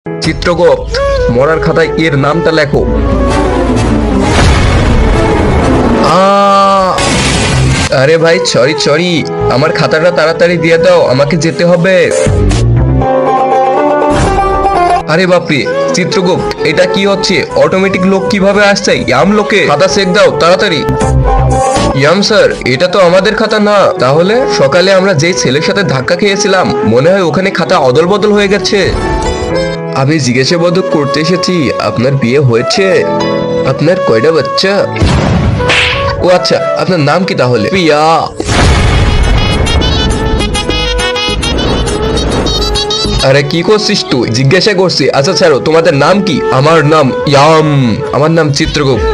চিত্রগুপ্ত, মরার খাতায় এর নামটা লেখো। আরে ভাই, সরি, আমার খাতাটা তাড়াতাড়ি দিয়ে দাও, আমাকে যেতে হবে। আরে বাপরে, চিত্রগুপ্ত, এটা কি হচ্ছে? অটোমেটিক লোক কিভাবে আসছে? ইয়াম লোকে খাতা চেক দাও তাড়াতাড়ি। ইয়াম স্যার, এটা তো আমাদের খাতা না। তাহলে সকালে আমরা যেই ছেলের সাথে ধাক্কা খেয়েছিলাম, মনে হয় ওখানে খাতা অদল বদল হয়ে গেছে। আমি জিজ্ঞাসাবাদ করতে এসেছি, আপনার বিয়ে হয়েছে? আপনার কয়টা বাচ্চা? ও আচ্ছা, আপনার নাম কি তাহলে? প্রিয়া। আরে কি করছিস তুই? জিজ্ঞাসা করছি। আচ্ছা ছাড়ো, তোমাদের নাম কি? আমার নাম ইয়াম। আমার নাম চিত্রগুপ্ত।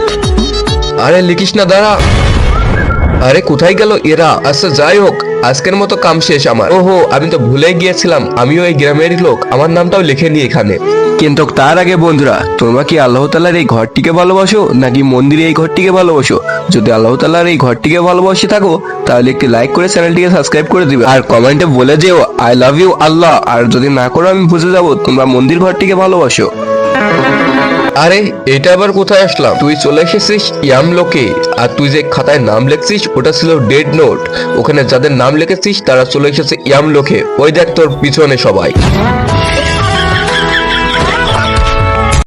আরে লিখিস না, দাঁড়া। আরে কোথায় গেল এরা? আচ্ছা যাই হোক, আজকের মতো কাম শেষ আমার। ওহো, আমি তো ভুলে গিয়েছিলাম, আমিও এই গ্রামেরই লোক। আমার নামটাও লিখে নি এখানে। কিন্তু তার আগে বন্ধুরা, তোমরা কি আল্লাহ তাআলার এই ঘরটিকে ভালোবাসো নাকি মন্দিরে এই ঘরটিকে ভালোবাসো? যদি আল্লাহ তাআলার এই ঘরটিকে ভালোবাসে থাকো, তাহলে একটি লাইক করে চ্যানেলটিকে সাবস্ক্রাইব করে দিবে, আর কমেন্টে বলে যেও আই লাভ ইউ আল্লাহ। আর যদি না করো, আমি বুঝে যাবো তোমরা মন্দির ঘরটিকে ভালোবাসো। আরে এটা আবার কোথায় আসলাম? তুই চলে এসেছিস ইয়াম লোকে, আর তুই যে খাতায় নাম লিখছিস ওটা ছিল ডেড নোট। ওখানে যাদের নাম লিখেছিস তারা চলে এসেছে ইয়াম লোকে। ওই দেখ তোর পিছনে সবাই।